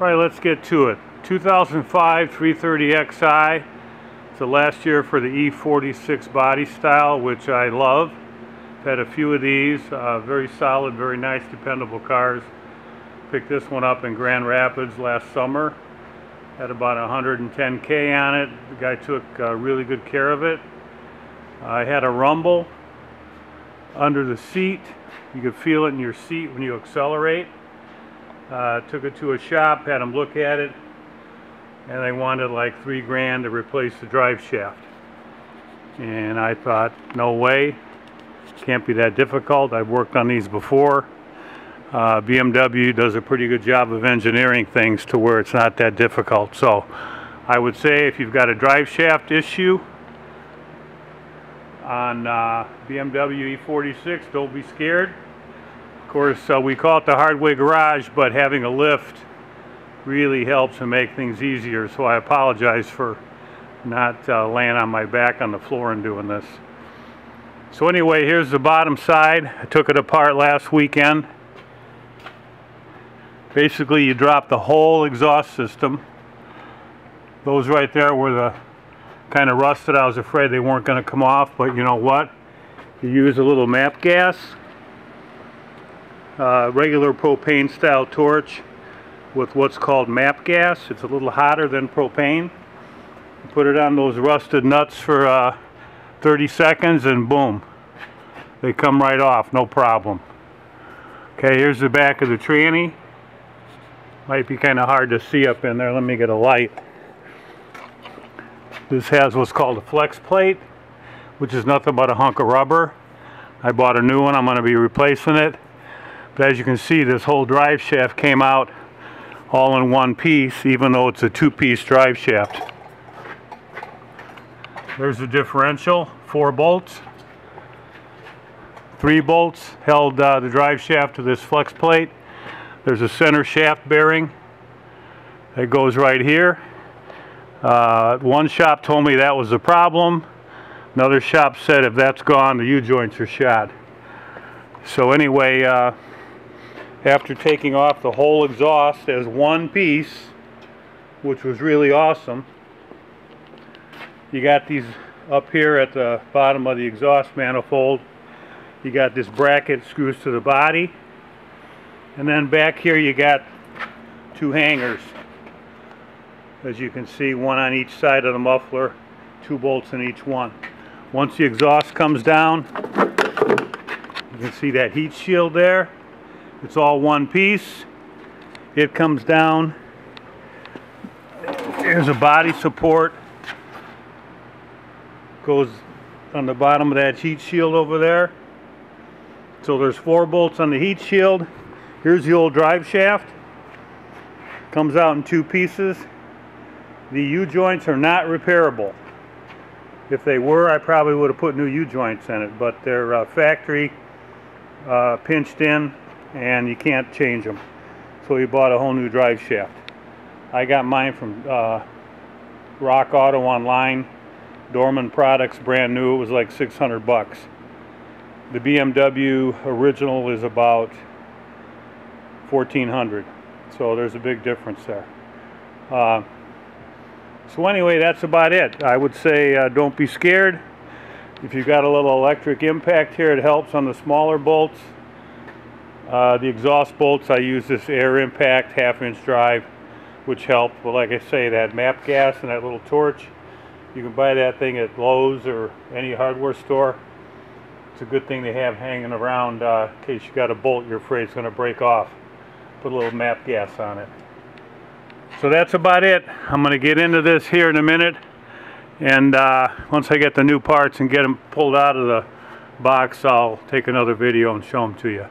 Alright, let's get to it. 2005 330xi. It's the last year for the E46 body style, which I love. I've had a few of these. Very solid, very nice, dependable cars. Picked this one up in Grand Rapids last summer. Had about 110K on it. The guy took really good care of it. I had a rumble under the seat. You could feel it in your seat when you accelerate. Took it to a shop, had them look at it, and they wanted like $3 grand to replace the drive shaft. And I thought, no way, can't be that difficult. I've worked on these before. BMW does a pretty good job of engineering things to where it's not that difficult. So I would say if you've got a drive shaft issue on BMW E46, don't be scared. Of course, we call it the hard way garage, but having a lift really helps and make things easier. So I apologize for not laying on my back on the floor and doing this. So anyway, here's the bottom side. I took it apart last weekend. Basically, you drop the whole exhaust system. Those right there were the kind of rusted. I was afraid they weren't going to come off, but you know what? You use a little MAP gas. Regular propane style torch with what's called MAP gas. It's a little hotter than propane. You put it on those rusted nuts for 30 seconds and boom, they come right off, no problem. Okay, here's the back of the tranny. Might be kind of hard to see up in there. Let me get a light. This has what's called a flex plate, which is nothing but a hunk of rubber. I bought a new one. I'm going to be replacing it. But as you can see, this whole drive shaft came out all in one piece, even though it's a two-piece drive shaft. There's the differential, 4 bolts. 3 bolts held the drive shaft to this flex plate. There's a center shaft bearing that goes right here. One shop told me that was the problem. Another shop said if that's gone, the U-joints are shot. So anyway, after taking off the whole exhaust as one piece, which was really awesome, you got these up here at the bottom of the exhaust manifold. You got this bracket screws to the body, and then back here you got 2 hangers. As you can see, one on each side of the muffler, 2 bolts in each one. Once the exhaust comes down, you can see that heat shield there. It's all one piece. It comes down. There's a body support. Goes on the bottom of that heat shield over there. So there's 4 bolts on the heat shield. Here's the old drive shaft. Comes out in 2 pieces. The U-joints are not repairable. If they were, I probably would have put new U-joints in it, but they're factory pinched in, and you can't change them. So we bought a whole new drive shaft. I got mine from Rock Auto online. Dorman products, brand new. It was like 600 bucks. The BMW original is about 1400. So there's a big difference there. So anyway, that's about it. I would say don't be scared. If you've got a little electric impact here, it helps on the smaller bolts. The exhaust bolts, I use this air impact 1/2-inch drive, which helped. But like I say, that MAP gas and that little torch, you can buy that thing at Lowe's or any hardware store. It's a good thing to have hanging around in case you got a bolt you're afraid it's going to break off. Put a little MAP gas on it. So that's about it. I'm going to get into this here in a minute, and once I get the new parts and get them pulled out of the box, I'll take another video and show them to you.